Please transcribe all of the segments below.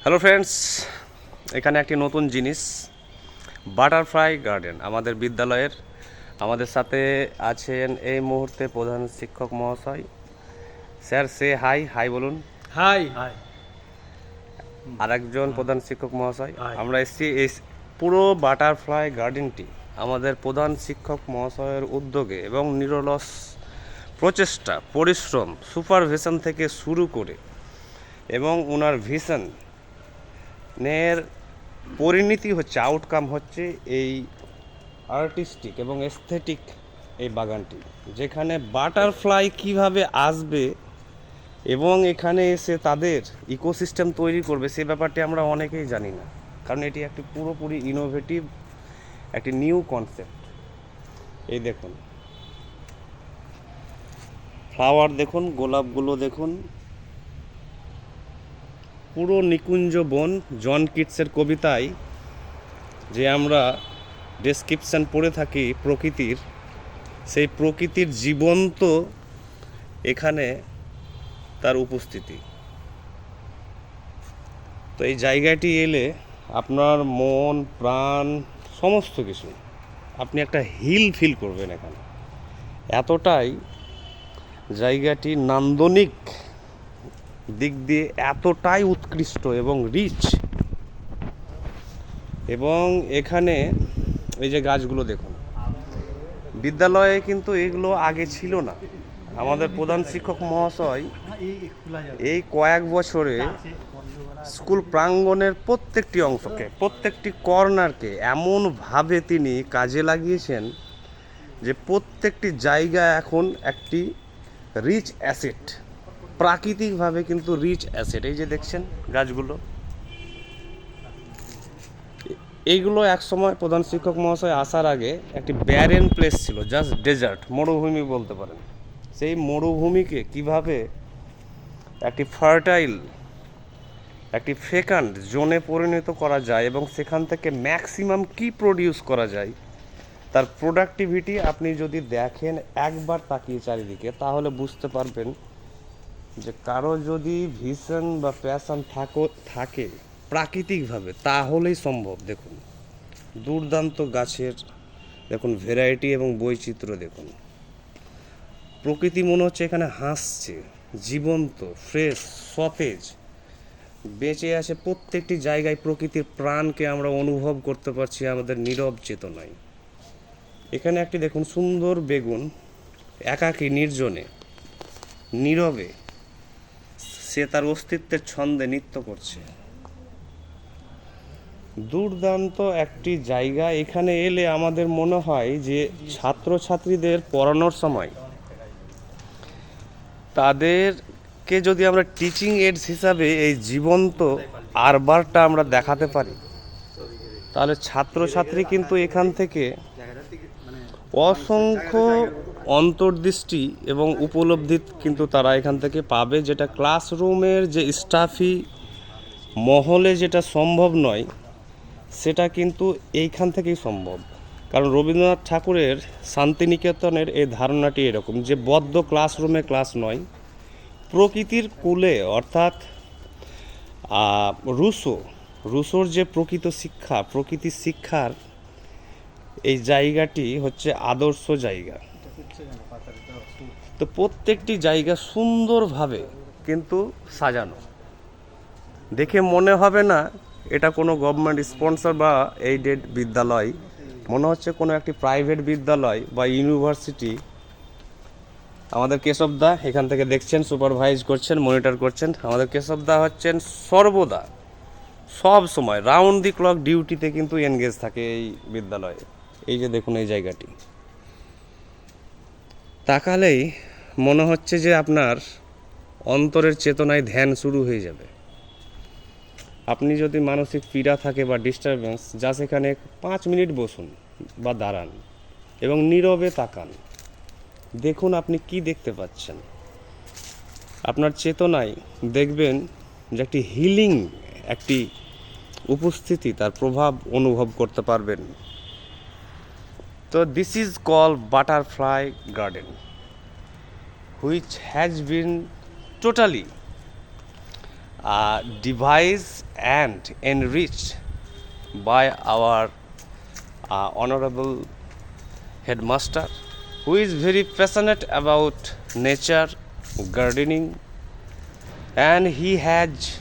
Hello friends, এখানে একটি নতুন জিনিস বাটারফ্লাই গার্ডেন আমাদের বিদ্যালয়ের। আমাদের সাথে আছেন এই মুহূর্তে প্রধান শিক্ষক মহাশয়। স্যার সে হাই হাই বলুন। হাই হাই আর একজন প্রধান শিক্ষক মহাশয়। হাই। আমরা এসেছি এই পুরো বাটারফ্লাই গার্ডেনটি আমাদের প্রধান শিক্ষক মহাশয়ের উদ্যোগে এবং নিরলস প্রচেষ্টা, পরিশ্রম, সুপারভিশন থেকে শুরু করে এবং ওনার ভিশন নের পরিণতি হচ্ছে, আউটকাম হচ্ছে এই আর্টিস্টিক এবং এস্থেটিক এই বাগানটি, যেখানে বাটারফ্লাই কিভাবে আসবে এবং এখানে এসে তাদের ইকোসিস্টেম তৈরি করবে সে ব্যাপারটি আমরা অনেকেই জানি না, কারণ এটি একটি পুরোপুরি ইনোভেটিভ একটি নিউ কনসেপ্ট। এই দেখুন ফ্লাওয়ার দেখুন, গোলাপগুলো দেখুন, পুরো নিকুঞ্জ বন। জন কিটসের কবিতায় যে আমরা ডেসক্রিপশান পড়ে থাকি প্রকৃতির, সেই প্রকৃতির জীবন্ত এখানে তার উপস্থিতি। তো এই জায়গাটি এলে আপনার মন প্রাণ সমস্ত কিছু আপনি একটা হিল ফিল করবেন এখানে। এতটাই জায়গাটি নান্দনিক দিক দিয়ে এতটাই উৎকৃষ্ট এবং রিচ। এবং এখানে এই যে গাছগুলো দেখুন, বিদ্যালয়ে কিন্তু এগুলো আগে ছিল না। আমাদের প্রধান শিক্ষক মহাশয় এই কয়েক বছরে স্কুল প্রাঙ্গণের প্রত্যেকটি অংশকে, প্রত্যেকটি কর্নারকে এমনভাবে তিনি কাজে লাগিয়েছেন যে প্রত্যেকটি জায়গা এখন একটি রিচ অ্যাসেট, প্রাকৃতিকভাবে কিন্তু রিচ অ্যাসেট। এই যে দেখছেন গাছগুলো, এইগুলো এক সময় প্রধান শিক্ষক মহাশয় আসার আগে একটি ব্যারেন প্লেস ছিল, জাস্ট ডেজার্ট, মরুভূমি বলতে পারেন। সেই মরুভূমিকে কিভাবে একটি ফার্টাইল, একটি ফেকান্ড জোনে পরিণত করা যায় এবং সেখান থেকে ম্যাক্সিমাম কি প্রডিউস করা যায়, তার প্রোডাক্টিভিটি আপনি যদি দেখেন একবার তাকিয়ে চারিদিকে, তাহলে বুঝতে পারবেন যে কারো যদি ভিশন বা প্যাশন থাকে প্রাকৃতিকভাবে, তাহলেই সম্ভব। দেখুন দুর্দান্ত গাছের দেখুন ভ্যারাইটি এবং বৈচিত্র্য দেখুন। প্রকৃতি মনে হচ্ছে এখানে হাসছে, জীবন্ত, ফ্রেশ, সতেজ, বেঁচে আছে। প্রত্যেকটি জায়গায় প্রকৃতির প্রাণকে আমরা অনুভব করতে পারছি আমাদের নীরব চেতনায়। এখানে একটি দেখুন সুন্দর বেগুন একাকী নির্জনে নীরবে সে তার অস্তিত্বের ছন্দে নৃত্য করছে। দুর্দান্ত একটি জায়গা। এখানে এলে আমাদের মনে হয় যে ছাত্রছাত্রীদের পড়ানোর সময় তাদেরকে যদি আমরা টিচিং এইডস হিসাবে এই জীবন্ত আরবারটা আমরা দেখাতে পারি, তাহলে ছাত্রছাত্রী কিন্তু এখান থেকে অসংখ্য অন্তর্দৃষ্টি এবং উপলব্ধি কিন্তু তারা এখান থেকে পাবে, যেটা ক্লাসরুমের যে স্টাফি মহলে যেটা সম্ভব নয়, সেটা কিন্তু এইখান থেকেই সম্ভব। কারণ রবীন্দ্রনাথ ঠাকুরের শান্তিনিকেতনের এই ধারণাটি এরকম যে বদ্ধ ক্লাসরুমে ক্লাস নয়, প্রকৃতির কূলে, অর্থাৎ রুশোর যে প্রকৃত শিক্ষা, প্রকৃতির শিক্ষার এই জায়গাটি হচ্ছে আদর্শ জায়গা। তো প্রত্যেকটি জায়গা সুন্দরভাবে কিন্তু সাজানো, দেখে মনে হবে না এটা কোনো গভর্নমেন্ট স্পন্সর বা এইডেড বিদ্যালয়, মনে হচ্ছে কোনো একটি প্রাইভেট বিদ্যালয় বা ইউনিভার্সিটি। আমাদের কেশবদা এখান থেকে দেখছেন, সুপারভাইজ করছেন, মনিটর করছেন। আমাদের কেশবদা হচ্ছেন সর্বদা সব সময় রাউন্ড দি ক্লক ডিউটিতে কিন্তু এনগেজ থাকে এই বিদ্যালয়ে। এই যে দেখুন এই জায়গাটি, তাকালেই মনে হচ্ছে যে আপনার অন্তরের চেতনায় ধ্যান শুরু হয়ে যাবে। আপনি যদি মানসিক পীড়া থাকে বা ডিস্টারবেন্স, যা সেখানে 5 মিনিট বসুন বা দাঁড়ান এবং নীরবে তাকান, দেখুন আপনি কি দেখতে পাচ্ছেন। আপনার চেতনায় দেখবেন যে একটি হিলিং, একটি উপস্থিতি, তার প্রভাব অনুভব করতে পারবেন। তো this is call butterfly garden, which has been totally devised and enriched by our honorable headmaster, who is very passionate about nature, gardening, and he has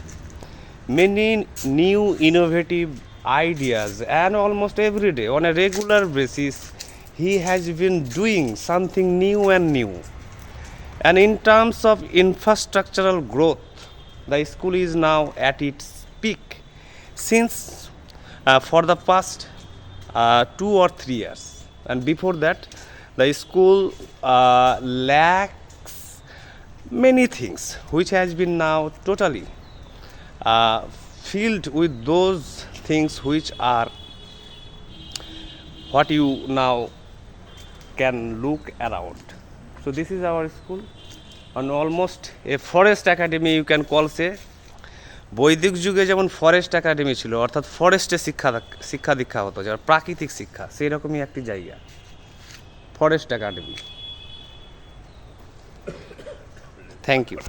many new innovative ideas, and almost every day on a regular basis he has been doing something new and new. And in terms of infrastructural growth, the school is now at its peak since for the past 2 or 3 years. And before that, the school lacks many things, which has been now totally uh, filled with those things which are what you now can look around. So this is our school, and almost a forest academy you can call say. বৈদিক যুগে যেমন forest academy ছিল, অর্থাৎ ফরেস্টে শিক্ষা দীক্ষা হতো, যার প্রাকৃতিক শিক্ষা, সেই রকমই একটি জায়গা ফরেস্ট একাডেমি। Thank you.